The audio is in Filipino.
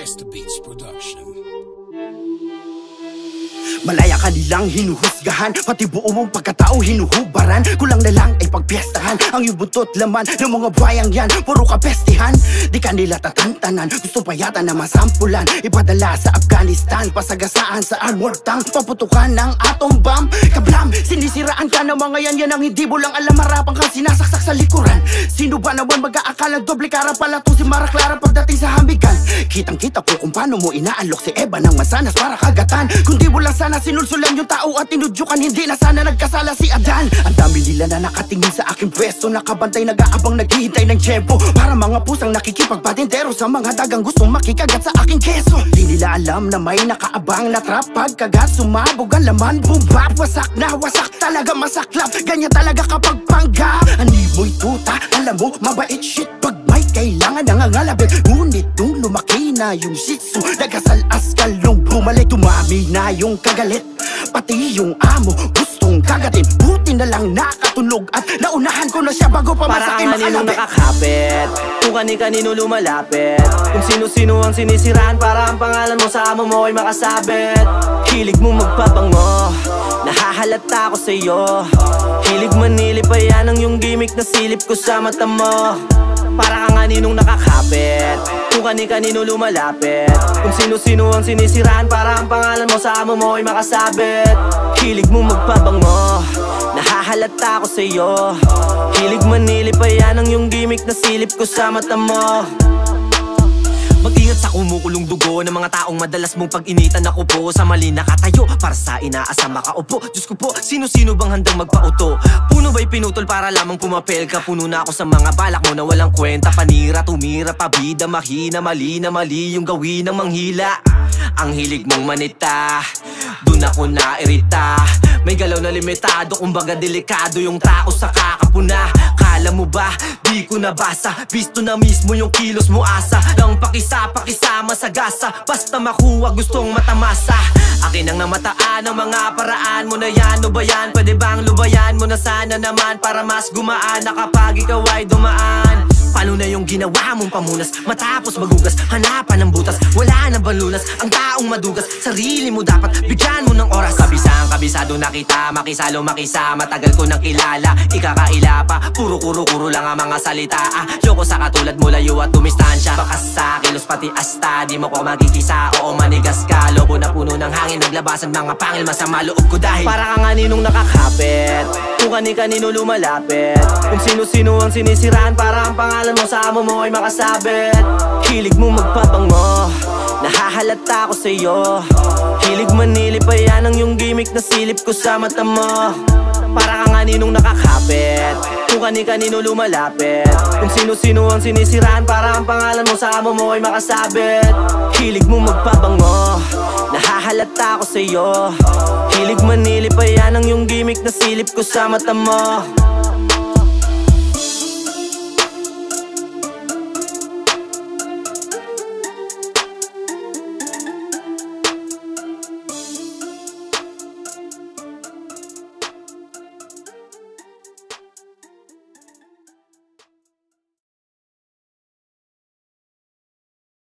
Best Beats Production. Malaya ka nilang hinuhusgahan, pati buo mong pagkatao hinuhubaran. Kulang na lang ay pagpiestahan ang iyong butot laman ng mga bayang yan. Puro ka pestihan, di ka nila tatantanan. Gusto pa yata na masampulan, ipadala sa Afghanistan, pasagasaan sa armored tank, paputukan ng atom bomb. Kablam, sinisiraan ka ng mga yan, yan ang hindi mo lang alam. Marapang kang sinasaksak sa likuran. Sino ba naman mag-aakalang doble kara pala to si Mara Clara pagdating sa hambigan? Kitang kita ko kung paano mo inaalok si Eva ng masanas para kagatan. Kundi mo lang sana sinulsulan yung tao at tinudyukan, hindi na sana nagkasala si Adan. Ang dami nila na nakatingin sa aking pwesto, nakabantay, nag-aabang, naghihintay ng tiyempo. Para mga pusang nakikipagpatintero sa mga dagang gustong makikagat sa aking keso. Di nila alam na may nakaabang na trap, pagkagat sumabog ang laman, bumba. Wasak na wasak talaga, masaklap, ganyan talaga kapag panggap. Animoy tuta, alam mo, mabait shit pag may kailangan nangangalabit. Ngunit nung lumaki na yung shih tzu, nagkasal-askal nung bumalik, dumami na yung kagalit, pati yung amo gustong kagatin. Buti na lang nakatunog at naunahan ko na siya bago pa masakin makalapit. Parang nakakapit, kung kani-kanino lumalapit, kung sino-sino ang sinisiraan para ang pangalan mo sa amo mo ay makasabit. Hilig mo magpabango, nahahalata ko sa'yo. Hilig manilip pa yan ang yung gimmick na silip ko sa mata mo. Para kang aninong nakakapit, kung kani-kanino lumalapit, kung sino-sino ang sinisiraan para ang pangalan mo sa amo mo ay makasabit. Hilig mo magpabango, nahahalata ko sa'yo. Hilig manilip pa yan ang yung gimmick na silip ko sa mata mo. Mag-ingat sa kumukulong dugo ng mga taong madalas mong pag-initan ako po. Sa mali nakatayo para sa inaasam makaupo. Diyos ko po, sino-sino bang handang magpauto? Puno ba'y pinutol para lamang pumapel ka? Puno na ako sa mga balak mo na walang kwenta. Panira, tumira, pabida, mahina, mali na mali yung gawin ng manghila. Ang hilig mong manita, dun ako nairita. May galaw na limitado, kumbaga delikado yung tao sa kakapuna. Kala mo ba, di ko nabasa, visto na mismo yung kilos mo asa. Lang pakisama sa gasa, basta makuha gustong matamasa. Akin ang namataan ang mga paraan mo na yan. O ba yan, pwede bang lubayan mo na sana naman, para mas gumaan na kapag ikaw ay dumaan. Paano na yung ginawa mong pamunas, matapos magugas, hanapan ng butas, wala nang balunas. Ang taong madugas, sarili mo dapat bigyan mo ng oras. Kabisang kabisado na kita, makisalo makisama, tagal ko nang kilala, ikakaila pa. Puro kuro-kuro lang ang mga salita, yoko sa katulad mo, layo at tumistansya. Baka sa kilos pati asta, di mo ko magkikisa, oo manigas ka. Lobo na puno ng hangin, naglabasan mga pangil, masama loob ko dahil para kang aninong nakakapit, kung kani-kanino lumalapit, kung sino-sino ang sinisiraan para ang pangalan mo sa amo mo ay makasabit. Hilig mo magpabango, nahahalata ko sa'yo. Hilig manilip pa yan ang yung gimmick na silip ko sa mata mo. Para kang aninong nakakapit, kung kani-kanino lumalapit, kung sino-sino ang sinisiraan para ang pangalan mo sa amo mo ay makasabit. Hilig mo magpabango, nahahalata ko sa'yo. Hilig manilip pa yan ang yung gimmick na silip ko sa mata mo.